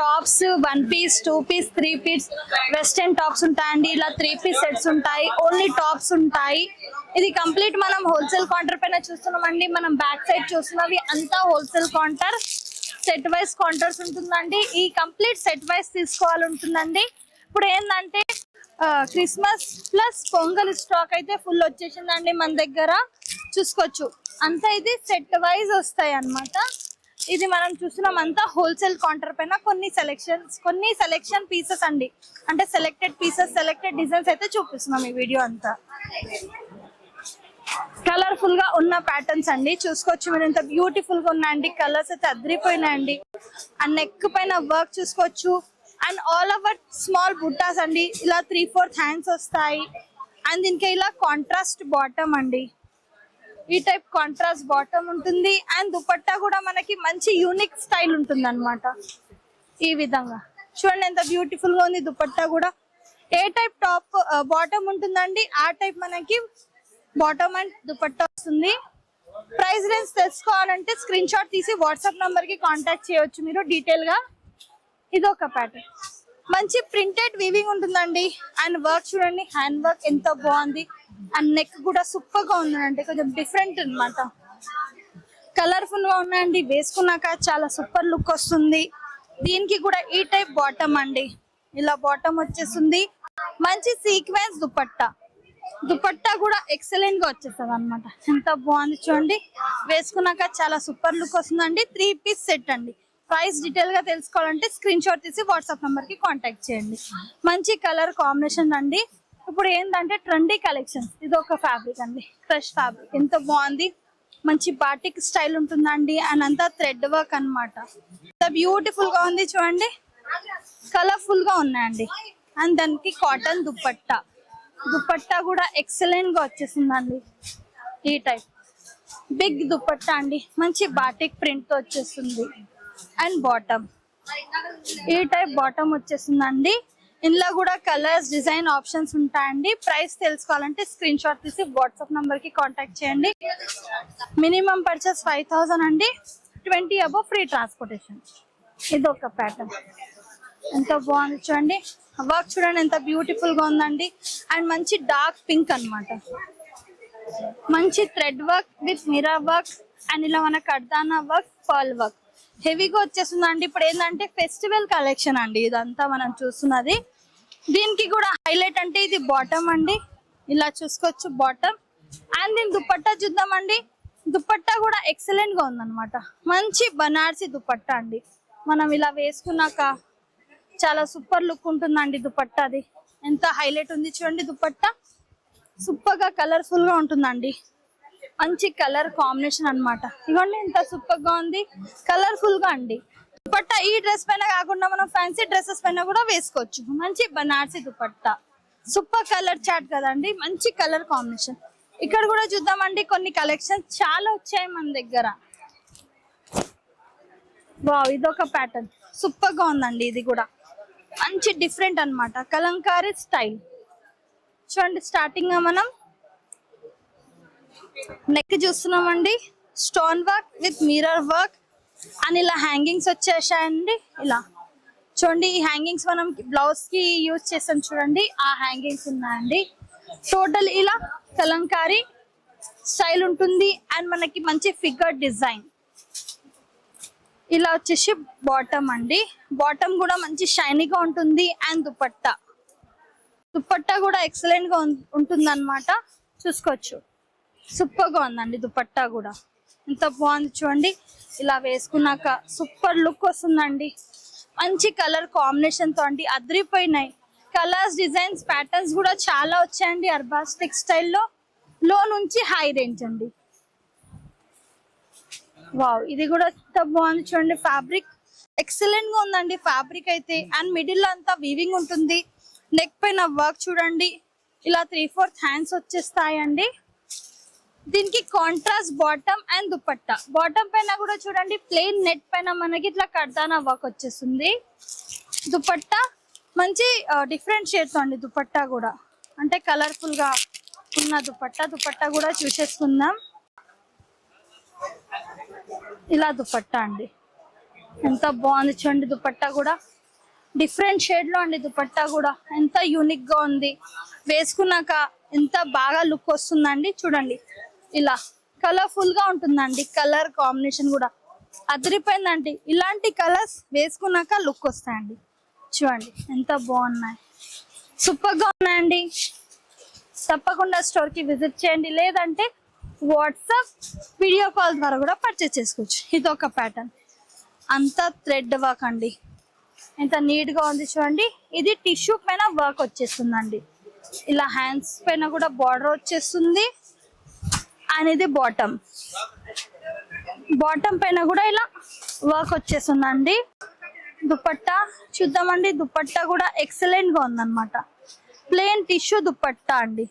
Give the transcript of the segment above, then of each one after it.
Tops 1 piece 2 piece 3 piece western tops ఉంటాయండి. ఇలా 3 piece sets ఉంటాయి. ఓన్లీ టాప్స్ ఉంటాయి. ఇది కంప్లీట్ మనం హోల్సేల్ కౌంటర్ పైన చూస్తున్నామండి. మనం బ్యాక్ సైడ్ చూస్తున్నవి అంతా wholesale counter. Set wise counters ఉంటుందండి. ఈ కంప్లీట్ సెట్ వైస్ తీసుకోవాలి ఉంటుందండి. ఇప్పుడు ఏంటంటే క్రిస్మస్ ప్లస్ పొంగల్ స్టాక్ అయితే ఫుల్ వచ్చేసిందండి మన దగ్గర. చూసుకోవచ్చు అంతా ఇది సెట్ వైజ్ వస్తాయి అన్నమాట. ఇది మనం చూస్తున్నాం అంతా హోల్సేల్ కౌంటర్ పైన కొన్ని సెలెక్షన్ పీసెస్ అండి. అంటే సెలెక్టెడ్ పీసెస్ సెలెక్టెడ్ డిజైన్స్ అయితే చూపిస్తున్నాం ఈ వీడియో అంతా. కలర్ఫుల్ గా ఉన్న ప్యాటర్న్స్ అండి. చూసుకోవచ్చు మీరు ఎంత బ్యూటిఫుల్ గా ఉన్నాయండి. కలర్స్ అయితే అదిరిపోయినాయండి. అండ్ నెక్ పైన వర్క్ చూసుకోవచ్చు. అండ్ ఆల్ ఓవర్ స్మాల్ బుట్టాస్ అండి. ఇలా 3/4 హ్యాండ్స్ వస్తాయి. అండ్ దీనికి ఇలా కాంట్రాస్ట్ బాటమ్ అండి. ఈ టైప్ కాంట్రాస్ట్ బాటమ్ ఉంటుంది. అండ్ దుపట్టా కూడా మనకి మంచి యూనిక్ స్టైల్ ఉంటుంది అన్నమాట. ఈ విధంగా చూడండి ఎంత బ్యూటిఫుల్ గా ఉంది. దుపట్టా కూడా ఏ టైప్ టాప్ బాటమ్ ఉంటుందండి ఆ టైప్ మనకి బాటమ్ అండ్ దుపట్టా వస్తుంది. ప్రైస్ రేంజ్ తెలుసుకోవాలంటే స్క్రీన్ షాట్ తీసి వాట్సాప్ నంబర్ కి కాంటాక్ట్ చేయొచ్చు మీరు డీటెయిల్ గా. ఇది ఒక ప్యాటర్న్ మంచి ప్రింటెడ్ వీవింగ్ ఉంటుందండి. అండ్ వర్క్ చూడండి హ్యాండ్ వర్క్ ఎంత బాగుంది. అండ్ నెక్ కూడా సూపర్ గా ఉందండి. కొంచెం డిఫరెంట్ అన్నమాట. కలర్ఫుల్ గా ఉన్నాయండి. వేసుకున్నాక చాలా సూపర్ లుక్ వస్తుంది. దీనికి కూడా ఈ టైప్ బాటమ్ అండి. ఇలా బాటమ్ వచ్చేస్తుంది. మంచి సీక్వెన్స్ దుపట్టా. దుపట్టా కూడా ఎక్సలెంట్ గా వచ్చేస్తుంది అనమాట. ఎంత బాగుంది చూడండి. వేసుకున్నాక చాలా సూపర్ లుక్ వస్తుందండి. 3 పీస్ సెట్ అండి. ప్రైస్ డీటెయిల్ గా తెలుసుకోవాలంటే స్క్రీన్ షాట్ తీసి వాట్సాప్ నంబర్ కి కాంటాక్ట్ చేయండి. మంచి కలర్ కాంబినేషన్ అండి. ఇప్పుడు ఏంటంటే ట్రెండీ కలెక్షన్స్. ఇది ఒక ఫ్యాబ్రిక్ అండి. క్రష్ ఫ్యాబ్రిక్ ఎంత బాగుంది. మంచి బాటిక్ స్టైల్ ఉంటుందండి. అండ్ అంతా థ్రెడ్ వర్క్ అనమాట. ఎంత బ్యూటిఫుల్ గా ఉంది చూడండి. కలర్ఫుల్ గా ఉన్నాయండి. అండ్ దానికి కాటన్ దుపట్టా. దుపట్టా కూడా ఎక్సలెంట్ గా వచ్చేసిందండి. ఈ టైప్ బిగ్ దుపట్టా అండి. మంచి బాటిక్ ప్రింట్ తో వచ్చేస్తుంది. అండ్ బాటమ్ ఈ టైప్ బాటమ్ వచ్చేసిందండి. ఇందులో కూడా కలర్స్ డిజైన్ ఆప్షన్స్ ఉంటాయండి. ప్రైస్ తెలుసుకోవాలంటే స్క్రీన్ షాట్ తీసి వాట్సాప్ నంబర్ కి కాంటాక్ట్ చేయండి. మినిమం పర్చేస్ 5000 అండి. 20 అబౌవ్ ఫ్రీ ట్రాన్స్పోర్టేషన్. ఇది ఒక ప్యాటర్న్ ఎంత బాగుంది చూడండి. వర్క్ చూడండి ఎంత బ్యూటిఫుల్ గా ఉందండి. అండ్ మంచి డార్క్ పింక్ అన్నమాట. మంచి thread work with mirror work. And ఇలా మన కర్దానా వర్క్ పర్ల్ వర్క్ హెవీగా వచ్చేస్తుందండి. ఇప్పుడు ఏంటంటే ఫెస్టివల్ కలెక్షన్ అండి ఇదంతా మనం చూస్తున్నది. దీనికి కూడా హైలైట్ అంటే ఇది బాటమ్ అండి. ఇలా చూసుకోవచ్చు బాటమ్. అండ్ దీని దుపట్టా చూద్దామండి. దుపట్టా కూడా ఎక్సలెంట్ గా ఉందన్నమాట. మంచి బనార్సీ దుపట్టా అండి. మనం ఇలా వేసుకున్నాక చాలా సూపర్ లుక్ ఉంటుందండి దుపట్టాది. ఎంత హైలైట్ ఉంది చూడండి. దుపట్టా సూపర్ గా కలర్ఫుల్ గా ఉంటుందండి. మంచి కలర్ కాంబినేషన్ అన్నమాట. ఇవ్వండి ఎంత సూపర్ గా ఉంది. కలర్ఫుల్ గా అండి. దుపట్టా ఈ డ్రెస్ పైన కాకుండా మనం ఫ్యాన్సీ డ్రెస్సెస్ పైన కూడా వేసుకోవచ్చు. మంచి Banarasi dupatta. Super colour chart కదండి. మంచి కలర్ కాంబినేషన్. ఇక్కడ కూడా చూద్దామండి. కొన్ని కలెక్షన్స్ చాలా వచ్చాయి మన దగ్గర. వావ్ ఇదొక ప్యాటర్న్ సూపర్ గా ఉందండి. ఇది కూడా మంచి డిఫరెంట్ అన్నమాట. కలంకారీ స్టైల్ చూడండి. స్టార్టింగ్ గా మనం నెక్ చూస్తున్నామండి. Stone work with mirror work. And ఇలా హ్యాంగింగ్స్ వచ్చేసాయండి. ఇలా చూడండి. ఈ హ్యాంగింగ్స్ మనం బ్లౌజ్ కి యూజ్ చేస్తాం చూడండి. ఆ హ్యాంగింగ్స్ ఉన్నాయండి. టోటల్ ఇలా కలంకారీ స్టైల్ ఉంటుంది. అండ్ మనకి మంచి ఫిగర్ డిజైన్. ఇలా వచ్చేసి బాటమ్ అండి. బాటమ్ కూడా మంచి షైనీగా ఉంటుంది. అండ్ దుపట్టా దుపట్టా కూడా ఎక్సలెంట్ గా ఉంటుంది అనమాట. చూసుకోవచ్చు సూపర్ గా ఉందండి. దుపట్టా కూడా ఎంత బాగుంది చూడండి. ఇలా వేసుకున్నాక సూపర్ లుక్ వస్తుందండి. మంచి కలర్ కాంబినేషన్ తో అండి అదిరిపోయినాయి. కలర్స్ డిజైన్స్ ప్యాటర్న్స్ కూడా చాలా వచ్చాయండి. అర్బాస్ టెక్స్టైల్లో లో నుంచి హై రేంజ్ అండి. వావ్ ఇది కూడా ఎంత బాగుంది చూడండి. ఫ్యాబ్రిక్ ఎక్సలెంట్ గా ఉందండి ఫ్యాబ్రిక్ అయితే. అండ్ మిడిల్ లో అంతా వీవింగ్ ఉంటుంది. నెక్ పైన వర్క్ చూడండి. ఇలా 3/4 హ్యాండ్స్ వచ్చేస్తాయండి. దీనికి contrast bottom and dupatta. Bottom పైన కూడా చూడండి ప్లెయిన్ నెట్ పైన మనకి ఇట్లా కర్దానా వర్క్ వచ్చేస్తుంది. దుపట్టా మంచి డిఫరెంట్ షేడ్స్ అండి. దుపట్టా కూడా అంటే కలర్ఫుల్ గా ఉన్న దుపట్టా కూడా చూసేసుకుందాం. ఇలా దుపట్టా అండి. ఎంత బాగుంది చూడండి దుపట్టా కూడా డిఫరెంట్ షేడ్ లో అండి దుపట్టా కూడా ఎంత యూనిక్ గా ఉంది వేసుకున్నాక ఎంత బాగా లుక్ వస్తుందండి చూడండి ఇలా కలర్ఫుల్ గా ఉంటుందండి కలర్ కాంబినేషన్ కూడా అదిరిపోయిందండి ఇలాంటి కలర్స్ వేసుకున్నాక లుక్ వస్తాయండి చూడండి ఎంత బాగున్నాయి సూపర్ గా ఉన్నాయండి తప్పకుండా స్టోర్ కి విజిట్ చేయండి లేదంటే వాట్సాప్ వీడియో కాల్ ద్వారా కూడా పర్చేస్ చేసుకోవచ్చు ఇది ఒక ప్యాటర్న్ అంతా థ్రెడ్ వర్క్ అండి ఎంత నీట్ గా ఉంది చూడండి ఇది టిష్యూ పైన వర్క్ వచ్చేస్తుందండి ఇలా హ్యాండ్స్ పైన కూడా బార్డర్ వచ్చేస్తుంది అండ్ ఇది బాటమ్ పైన కూడా ఇలా వర్క్ వచ్చేస్తుందండి దుపట్టా చూద్దామండి దుపట్టా కూడా ఎక్సలెంట్ గా ఉందన్నమాట ప్లెయిన్ టిష్యూ దుపట్టా అండి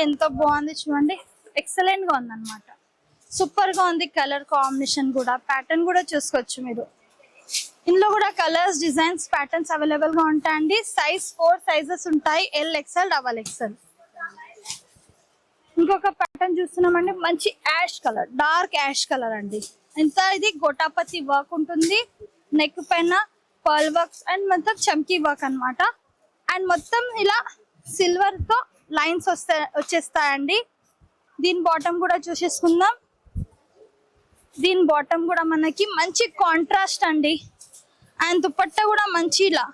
ఎంత బాగుంది చూడండి ఎక్సలెంట్ గా ఉందన్నమాట సూపర్ గా ఉంది కలర్ కాంబినేషన్ కూడా ప్యాటర్న్ కూడా చూసుకోవచ్చు మీరు ఇందులో కూడా కలర్స్ డిజైన్స్ ప్యాటర్న్స్ అవైలబుల్ గా ఉంటాయండి సైజ్ 4 సైజెస్ ఉంటాయి LXL XXL ఇంకొక ప్యాటర్న్ చూస్తున్నామండి మంచి ash colour dark ash colour అండి ఎంత ఇది గోటాపతి వర్క్ ఉంటుంది నెక్ పైన పర్ల్ వర్క్స్ అండ్ మొత్తం చమ్కీ వర్క్ అన్నమాట అండ్ మొత్తం ఇలా సిల్వర్ తో లైన్స్ వచ్చేస్తాయండి దీని బాటమ్ కూడా చూసేసుకుందాం దీని బాటమ్ కూడా మనకి మంచి కాంట్రాస్ట్ అండి అండ్ దుపట్టా కూడా మంచి ఇలా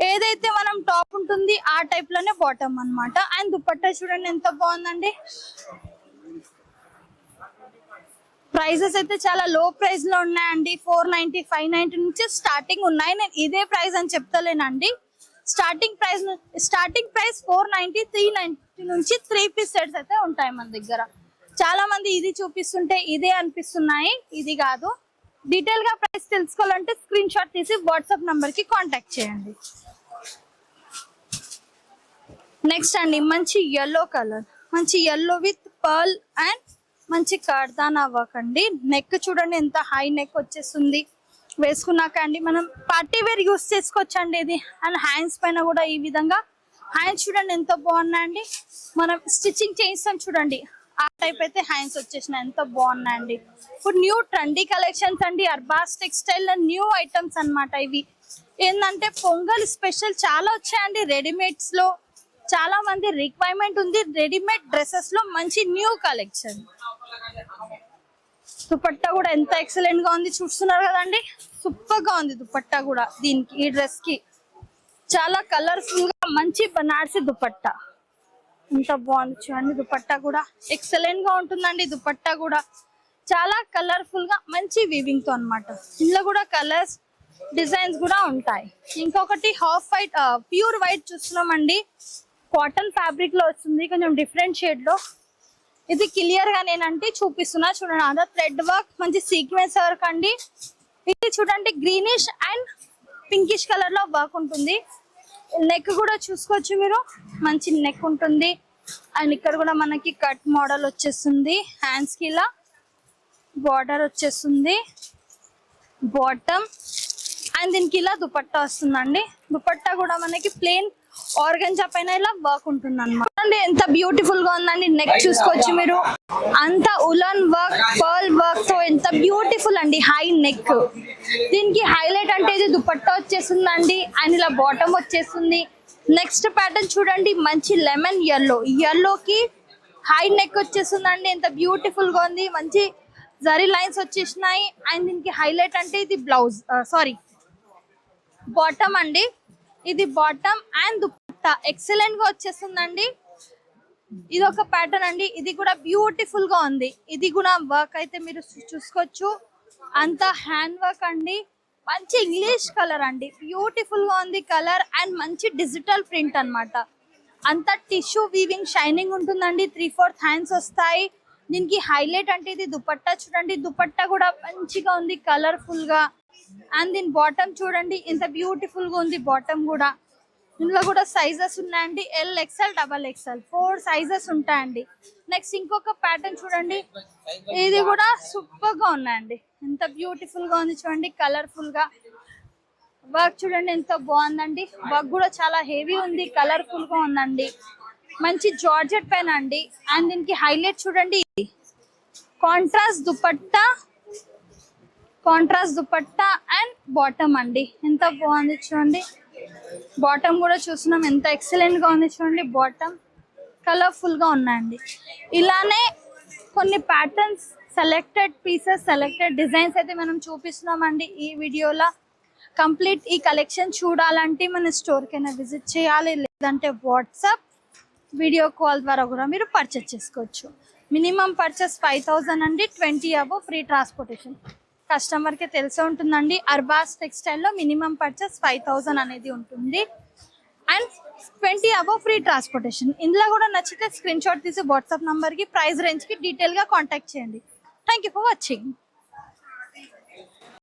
ఏదైతే మనం టాప్ ఉంటుంది ఆ టైప్ లోనే బాటమ్ అన్నమాట అండ్ దుపట్టా చూడండి ఎంత బాగుందండి ప్రైజెస్ అయితే చాలా లో ప్రైస్ లో ఉన్నాయండి 490 590 నుంచి స్టార్టింగ్ ఉన్నాయి నేను ఇదే ప్రైస్ అని చెప్తలేనండి స్టార్టింగ్ ప్రైస్ 490 390 నుంచి 3 పీస్ సెట్స్ అయితే ఉంటాయి మన దగ్గర చాలా మంది ఇది చూపిస్తుంటే ఇదే అనిపిస్తున్నాయి ఇది కాదు డీటెయిల్ గా ప్రైస్ తెలుసుకోవాలంటే స్క్రీన్ షాట్ తీసి వాట్సాప్ నంబర్ కి కాంటాక్ట్ చేయండి నెక్స్ట్ అండి మంచి yellow కలర్ మంచి yellow విత్ పర్ల్ అండ్ మంచి కర్దానా వర్క్ అండి నెక్ చూడండి ఎంత హై నెక్ వచ్చేస్తుంది వేసుకున్నాక అండి మనం పార్టీ వేర్ యూస్ చేసుకోవచ్చండి ఇది అండ్ హ్యాండ్స్ పైన కూడా ఈ విధంగా హ్యాండ్స్ చూడండి ఎంత బాగున్నాయండి మనం స్టిచ్చింగ్ చేయిస్తాం చూడండి ఆ టైప్ అయితే హ్యాండ్స్ వచ్చేసినాయి ఎంత బాగున్నాయండి ఇప్పుడు న్యూ ట్రెండీ కలెక్షన్స్ అండి అర్బాస్ టెక్స్టైల్ న్యూ ఐటమ్స్ అన్నమాట ఇవి ఏంటంటే పొంగల్ స్పెషల్ చాలా వచ్చాయండి రెడీమేడ్స్ లో చాలా మంది రిక్వైర్మెంట్ ఉంది రెడీమేడ్ డ్రెస్సెస్ లో మంచి న్యూ కలెక్షన్ దుపట్టా కూడా ఎంత ఎక్సలెంట్ గా ఉంది చూస్తున్నారు కదండి సూపర్ గా ఉంది దుపట్టా కూడా దీనికి ఈ డ్రెస్ కి చాలా కలర్ఫుల్ గా మంచి బనారసి దుపట్టా ఎంత బాగుంది చూడండి దుపట్టా కూడా ఎక్సలెంట్ గా ఉంటుందండి దుపట్టా కూడా చాలా కలర్ఫుల్ గా మంచి వీవింగ్ తో అన్నమాట ఇందులో కూడా కలర్స్ డిజైన్స్ కూడా ఉంటాయి ఇంకొకటి హాఫ్ వైట్ ప్యూర్ వైట్ చూస్తున్నామండి కాటన్ ఫ్యాబ్రిక్ లో వస్తుంది కొంచెం డిఫరెంట్ షేడ్ లో ఇది క్లియర్ గా నేనంటే చూపిస్తున్నా చూడండి అదా థ్రెడ్ వర్క్ మంచి సీక్వెన్స్ వర్క్ అండి ఇది చూడండి గ్రీనిష్ అండ్ పింకిష్ కలర్ లో వర్క్ ఉంటుంది నెక్ కూడా చూసుకోవచ్చు మీరు మంచి నెక్ ఉంటుంది అండ్ ఇక్కడ కూడా మనకి కట్ మోడల్ వచ్చేస్తుంది హ్యాండ్స్ కి ఇలా బార్డర్ వచ్చేస్తుంది బాటమ్ అండ్ దీనికి ఇలా దుపట్టా వస్తుందండి దుపట్టా కూడా మనకి ప్లెయిన్ ఆర్గంజా పైన ఇలా వర్క్ ఉంటుంది అన్నమాట ఎంత బ్యూటిఫుల్ గా ఉందండి నెక్ చూసుకోవచ్చు మీరు అంత ఉలన్ వర్క్ పర్ల్ వర్క్ తో ఎంత బ్యూటిఫుల్ అండి హై నెక్ దీనికి హైలైట్ అంటే ఇది దుపట్టా వచ్చేస్తుందండి అండ్ ఇలా బాటమ్ వచ్చేస్తుంది నెక్స్ట్ ప్యాటర్న్ చూడండి మంచి లెమన్ yellow కి హై నెక్ వచ్చేస్తుందండి ఎంత బ్యూటిఫుల్ గా ఉంది మంచి జరీ లైన్స్ వచ్చేసినాయి అండ్ దీనికి హైలైట్ అంటే ఇది బ్లౌజ్ సారీ బాటమ్ అండి ఇది బాటమ్ అండ్ దుపట్టా ఎక్సలెంట్ గా వచ్చేస్తుందండి ఇది ఒక ప్యాటర్న్ అండి ఇది కూడా బ్యూటిఫుల్ గా ఉంది ఇది కూడా వర్క్ అయితే మీరు చూసుకోవచ్చు అంత హ్యాండ్ వర్క్ అండి మంచి ఇంగ్లీష్ కలర్ అండి బ్యూటిఫుల్ గా ఉంది కలర్ అండ్ మంచి డిజిటల్ ప్రింట్ అన్నమాట అంత టిష్యూ వీవింగ్ షైనింగ్ ఉంటుందండి 3/4 హ్యాండ్స్ వస్తాయి దీనికి హైలైట్ అంటే ఇది దుపట్టా చూడండి దుపట్టా కూడా మంచిగా ఉంది కలర్ఫుల్ గా అండ్ దీని బాటమ్ చూడండి ఎంత బ్యూటిఫుల్ గా ఉంది బాటమ్ కూడా ఇందులో కూడా సైజెస్ ఉన్నాయండి LXL XXL 4 సైజెస్ ఉంటాయండి నెక్స్ట్ ఇంకొక ప్యాటర్న్ చూడండి ఇది కూడా సూపర్ గా ఉన్నాయండి ఎంత బ్యూటిఫుల్ గా ఉంది చూడండి కలర్ఫుల్ గా వర్క్ చూడండి ఎంత బాగుందండి వర్క్ కూడా చాలా హెవీ ఉంది కలర్ఫుల్ గా ఉందండి మంచి జార్జెట్ పైన అండి అండ్ దీనికి హైలైట్ చూడండి contrast dupatta contrast dupatta and bottom అండి, ఎంత బాగుంది చూడండి. బాటమ్ కూడా చూస్తున్నాం, ఎంత ఎక్సలెంట్ గా ఉంది చూడండి. బాటమ్ కలర్ఫుల్ గా ఉన్నాయండి. ఇలానే కొన్ని patterns, selected pieces, selected designs అయితే మనం చూపిస్తున్నామండి ఈ వీడియోలో. కంప్లీట్ ఈ కలెక్షన్ చూడాలంటే మన స్టోర్కైనా విజిట్ చేయాలి, లేదంటే వాట్సాప్ వీడియో కాల్ ద్వారా కూడా మీరు పర్చేస్ చేసుకోవచ్చు. మినిమం పర్చేస్ 5000 అండి, 20 అబో ఫ్రీ ట్రాన్స్పోర్టేషన్. కస్టమర్కి తెలిసే ఉంటుందండి, అర్బాస్ టెక్స్టైల్లో మినిమం పర్చేస్ 5000 అనేది ఉంటుంది అండ్ 20 అబో ఫ్రీ ట్రాన్స్పోర్టేషన్. ఇందులో కూడా నచ్చితే స్క్రీన్ షాట్ తీసి వాట్సాప్ నంబర్కి, ప్రైస్ రేంజ్కి డీటెయిల్గా కాంటాక్ట్ చేయండి. Thank you for watching.